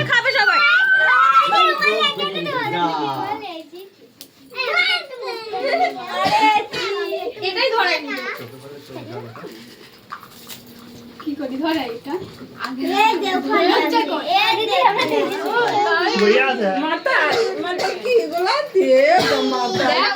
খাবে সবাই। এটাই ধরে কি করি ধরে এটা আগে মাথা কি গুলা দিয়ে মাথা